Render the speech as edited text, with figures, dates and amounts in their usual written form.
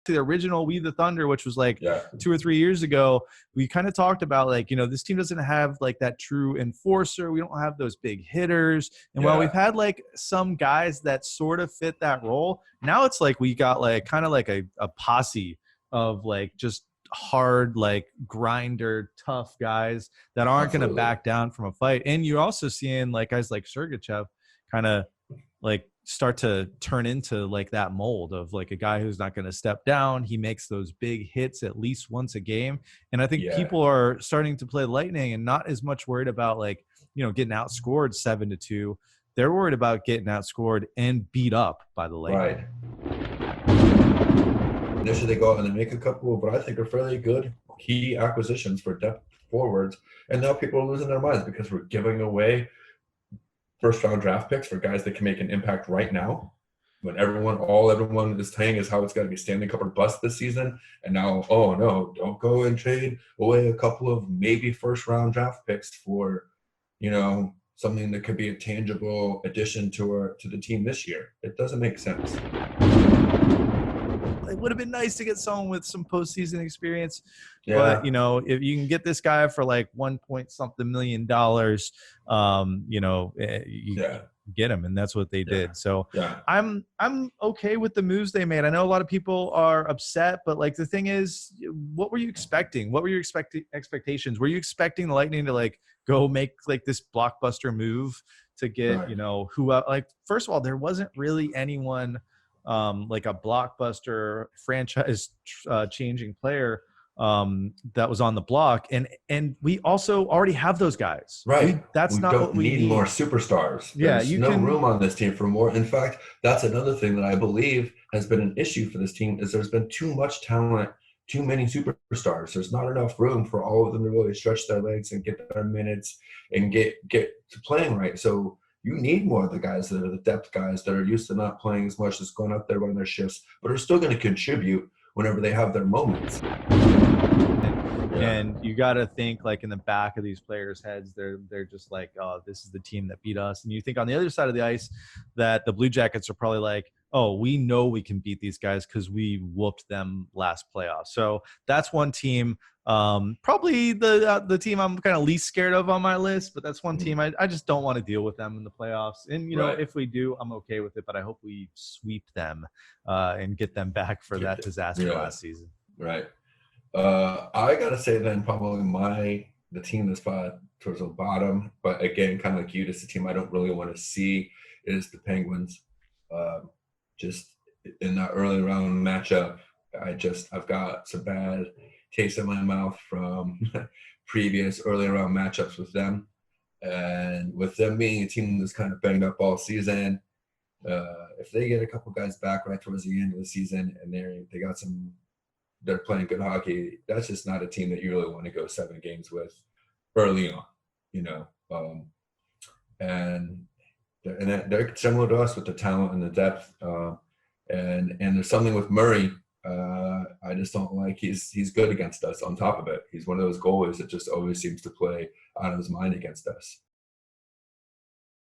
to the original We the Thunder, which was like Yeah. 2 or 3 years ago, we kind of talked about like, this team doesn't have like that true enforcer. We don't have those big hitters. And while we've had like some guys that sort of fit that role, now it's like we got like kind of like a posse of like just hard, like grinder, tough guys that aren't going to back down from a fight. And you're also seeing like guys like Sergachev kind of like start to turn into like that mold of like a guy who's not going to step down. He makes those big hits at least once a game. And I think people are starting to play Lightning and not as much worried about like, getting outscored 7-2. They're worried about getting outscored and beat up by the Lightning. Initially, they go out and they make a couple of what I think are fairly good key acquisitions for depth forwards. And now people are losing their minds because we're giving away first-round draft picks for guys that can make an impact right now. When everyone is saying is how it's got to be Stanley Cup or bust this season. And now, oh, no, don't go and trade away a couple of maybe first-round draft picks for, something that could be a tangible addition to the team this year. It doesn't make sense. It would have been nice to get someone with some postseason experience, Yeah. but if you can get this guy for like $1 million, get him, and that's what they did. So I'm okay with the moves they made. I know a lot of people are upset, but like the thing is, what were you expecting? What were your expectations? Were you expecting the Lightning to like go make like this blockbuster move to get who like first of all, there wasn't really anyone like a blockbuster franchise changing player that was on the block, and we also already have those guys. Right. We don't need more superstars. There's no room on this team for more. In fact, that's another thing that I believe has been an issue for this team is there's been too much talent, too many superstars. There's not enough room for all of them to really stretch their legs and get their minutes and get to playing right. So you need more of the guys that are the depth guys that are used to not playing as much, as going out there running their shifts, but are still going to contribute whenever they have their moments. And you got to think like in the back of these players' heads, they're just like, oh, this is the team that beat us. And you think on the other side of the ice that the Blue Jackets are probably like, oh, we know we can beat these guys because we whooped them last playoff. So that's one team, probably the team I'm kind of least scared of on my list, but that's one team I just don't want to deal with them in the playoffs. And, if we do, I'm okay with it, but I hope we sweep them and get them back for that disaster last season. Right. I got to say then probably the team that's fought towards the bottom, but again, kind of like you, just a team I don't really want to see is the Penguins. Just in that early round matchup, I've got some bad taste in my mouth from previous early round matchups with them. And with them being a team that's kind of banged up all season, if they get a couple guys back right towards the end of the season and they're playing good hockey, that's just not a team that you really want to go 7 games with early on, and they're similar to us with the talent and the depth, and there's something with Murray. I just don't like he's good against us. On top of it, he's one of those goalies that just always seems to play out of his mind against us.